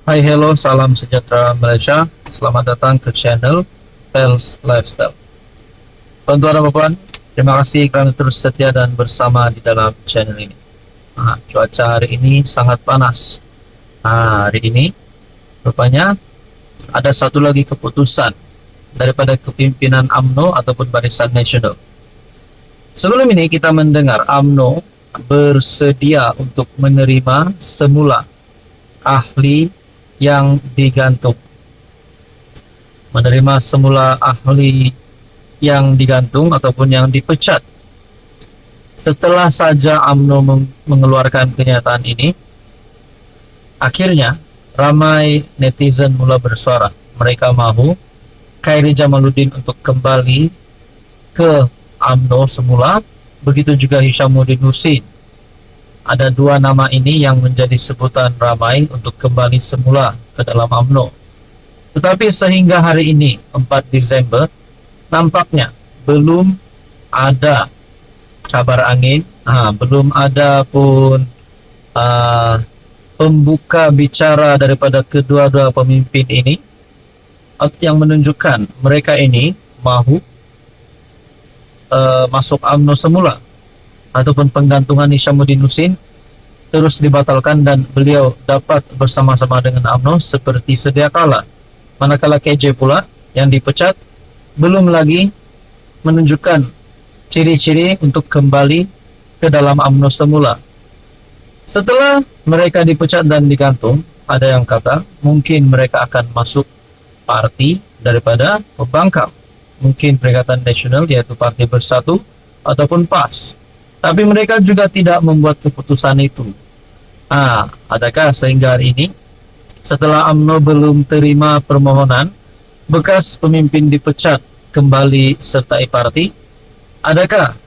Hai, hello, salam sejahtera Malaysia. Selamat datang ke channel Fels Lifestyle. Tuan-tuan dan puan, terima kasih kerana terus setia dan bersama di dalam channel ini. Cuaca hari ini sangat panas. Hari ini rupanya ada satu lagi keputusan daripada kepimpinan UMNO ataupun Barisan Nasional. Sebelum ini kita mendengar UMNO bersedia untuk menerima semula ahli yang digantung. Menerima semula ahli yang digantung ataupun yang dipecat. Setelah saja UMNO mengeluarkan kenyataan ini, akhirnya ramai netizen mula bersuara. Mereka mahu Khairy Jamaluddin untuk kembali ke UMNO semula, begitu juga Hishamuddin Hussein. Ada dua nama ini yang menjadi sebutan ramai untuk kembali semula ke dalam UMNO. Tetapi sehingga hari ini, 4 Desember, nampaknya belum ada kabar angin, belum ada pun pembuka bicara daripada kedua-dua pemimpin ini yang menunjukkan mereka ini mahu masuk UMNO semula, ataupun penggantungan Hishamuddin Hussein terus dibatalkan dan beliau dapat bersama-sama dengan UMNO seperti sedia kala. Manakala KJ pula yang dipecat belum lagi menunjukkan ciri-ciri untuk kembali ke dalam UMNO semula. Setelah mereka dipecat dan digantung, ada yang kata mungkin mereka akan masuk parti daripada pembangkang, mungkin Perikatan Nasional, yaitu Parti Bersatu ataupun PAS. Tapi mereka juga tidak membuat keputusan itu. Adakah sehingga hari ini, setelah UMNO belum terima permohonan bekas pemimpin dipecat kembali sertai parti, adakah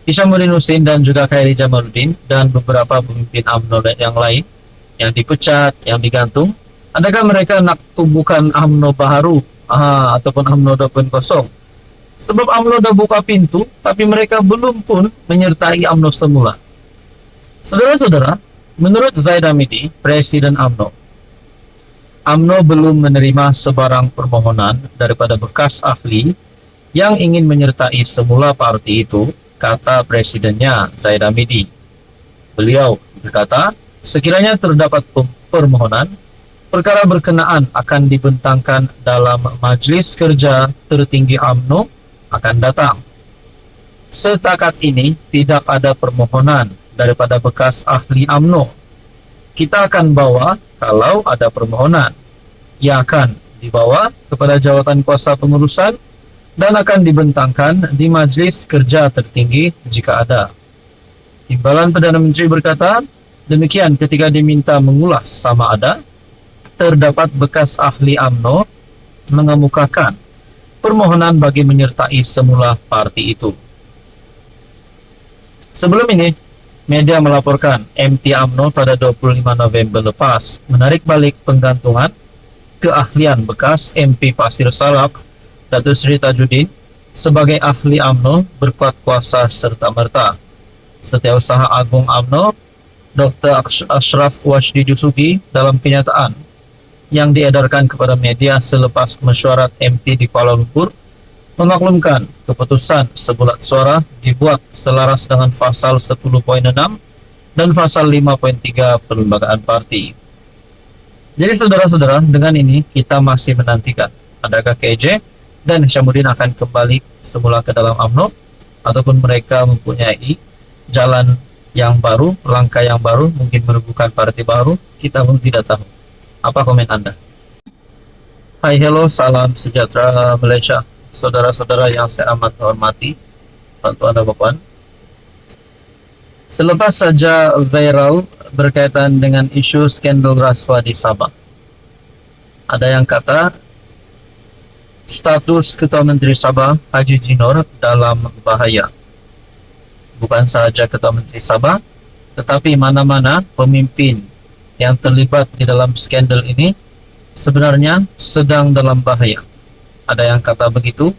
Hishamuddin Hussein dan juga Khairy Jamaluddin dan beberapa pemimpin UMNO yang lain yang dipecat, yang digantung, adakah mereka nak tumbuhkan UMNO baru ataupun UMNO 2.0? Sebab UMNO dah buka pintu, tapi mereka belum pun menyertai UMNO semula. Saudara-saudara, menurut Zaid Hamidi, Presiden UMNO belum menerima sebarang permohonan daripada bekas ahli yang ingin menyertai semula parti itu, kata Presidennya Zaid Hamidi. Beliau berkata, sekiranya terdapat permohonan, perkara berkenaan akan dibentangkan dalam Majlis Kerja Tertinggi UMNO akan datang. Setakat ini tidak ada permohonan daripada bekas ahli UMNO. Kita akan bawa kalau ada permohonan. Ia akan dibawa kepada jawatan kuasa pengurusan dan akan dibentangkan di Majlis Kerja Tertinggi jika ada. Timbalan Perdana Menteri berkata, demikian ketika diminta mengulas sama ada terdapat bekas ahli UMNO mengemukakan permohonan bagi menyertai semula parti itu. Sebelum ini, media melaporkan MT UMNO pada 25 November lepas menarik balik penggantungan keahlian bekas MP Pasir Salak, Datuk Seri Tajuddin, sebagai ahli UMNO berkuat kuasa serta-merta. Setiausaha Agung UMNO, Dr. Ashraf Wajdi Jusugi, dalam kenyataan yang diedarkan kepada media selepas mesyuarat MT di Kuala Lumpur, memaklumkan keputusan sebulat suara dibuat selaras dengan pasal 10.6 dan pasal 5.3 Perlembagaan Parti. Jadi saudara-saudara, dengan ini kita masih menantikan adakah KJ dan Hishamuddin akan kembali semula ke dalam UMNO, ataupun mereka mempunyai jalan yang baru, langkah yang baru, mungkin menubuhkan parti baru, kita pun tidak tahu. Apa komen Anda? Hai, hello, salam sejahtera Malaysia. Saudara-saudara yang saya amat hormati, tuan-tuan dan puan. Selepas saja viral berkaitan dengan isu skandal rasuah di Sabah, ada yang kata status Ketua Menteri Sabah Haji Jinor dalam bahaya. Bukan sahaja Ketua Menteri Sabah, tetapi mana-mana pemimpin yang terlibat di dalam skandal ini sebenarnya sedang dalam bahaya. Ada yang kata begitu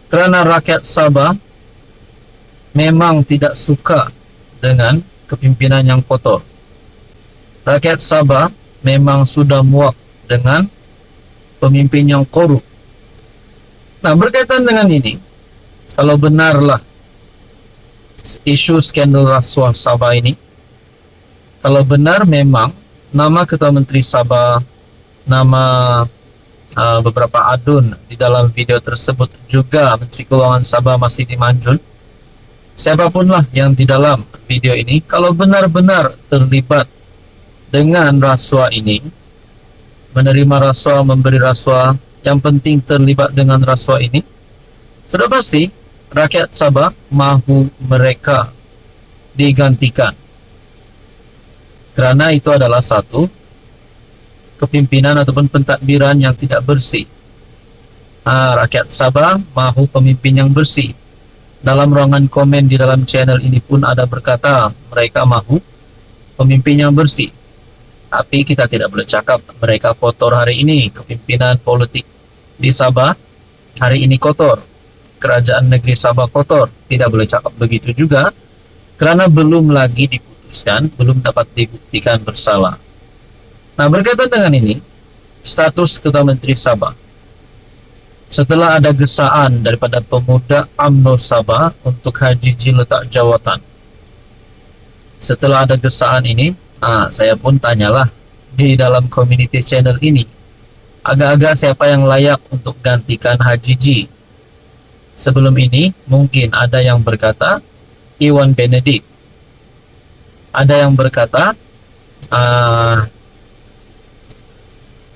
kerana rakyat Sabah memang tidak suka dengan kepimpinan yang kotor. Rakyat Sabah memang sudah muak dengan pemimpin yang korup. Nah, berkaitan dengan ini, kalau benarlah isu skandal rasuah Sabah ini, kalau benar memang nama Ketua Menteri Sabah, nama beberapa adun di dalam video tersebut juga Menteri Keuangan Sabah masih dimanjun, siapapunlah yang di dalam video ini, kalau benar-benar terlibat dengan rasuah ini, menerima rasuah, memberi rasuah, yang penting terlibat dengan rasuah ini, sudah pasti rakyat Sabah mahu mereka digantikan. Kerana itu adalah satu kepimpinan ataupun pentadbiran yang tidak bersih. Rakyat Sabah mahu pemimpin yang bersih. Dalam ruangan komen di dalam channel ini pun ada berkata mereka mahu pemimpin yang bersih. Tapi kita tidak boleh cakap mereka kotor hari ini. Kepimpinan politik di Sabah hari ini kotor. Kerajaan negeri Sabah kotor. Tidak boleh cakap begitu juga, kerana belum lagi diputuskan, belum dapat dibuktikan bersalah. Nah, berkaitan dengan ini, status Ketua Menteri Sabah, setelah ada gesaan daripada pemuda UMNO Sabah untuk Haji letak jawatan, setelah ada gesaan ini, saya pun tanyalah di dalam community channel ini, agak-agak siapa yang layak untuk gantikan Haji. Sebelum ini mungkin ada yang berkata Iwan Benedik, ada yang berkata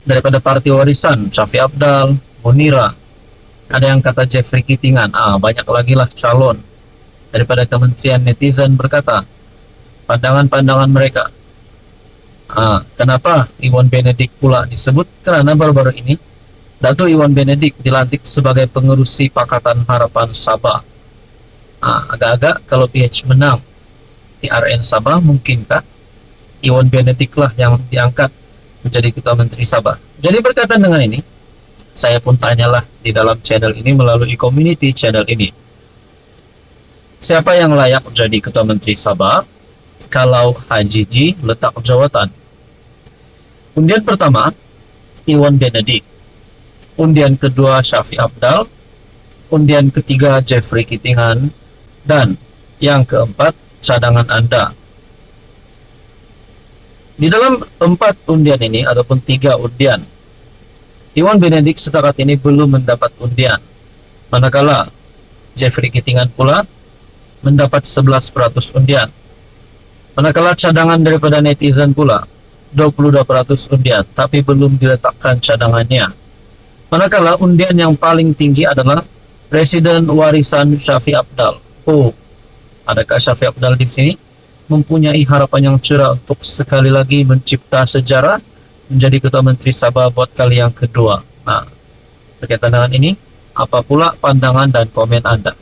daripada Parti Warisan Syafiq Apdal, Munira, ada yang kata Jeffrey Kitingan, banyak lagi lah calon. Daripada Kementerian netizen berkata pandangan-pandangan mereka. Kenapa Iwan Benedik pula disebut? Kerana baru-baru ini Datuk Iwan Benedik dilantik sebagai pengerusi Pakatan Harapan Sabah. Agak-agak kalau PH menang PRN Sabah, mungkinkah Iwan Benedik lah yang diangkat menjadi Ketua Menteri Sabah? Jadi berkaitan dengan ini, saya pun tanyalah di dalam channel ini melalui community channel ini, siapa yang layak menjadi Ketua Menteri Sabah kalau Haji letak jawatan? Undian pertama Iwan Benedik, undian kedua Syafiq Apdal, undian ketiga Jeffrey Kitingan, dan yang keempat cadangan Anda. Di dalam 4 undian ini ataupun 3 undian, Iwan Benedik setakat ini belum mendapat undian, manakala Jeffrey Kitingan pula mendapat 11% undian, manakala cadangan daripada netizen pula 22% undian, tapi belum diletakkan cadangannya. Manakala undian yang paling tinggi adalah Presiden Warisan Syafiq Apdal. Adakah Syafiq Apdal di sini mempunyai harapan yang cerah untuk sekali lagi mencipta sejarah menjadi Ketua Menteri Sabah buat kali yang kedua? Nah, berkaitan dengan ini, apa pula pandangan dan komen Anda?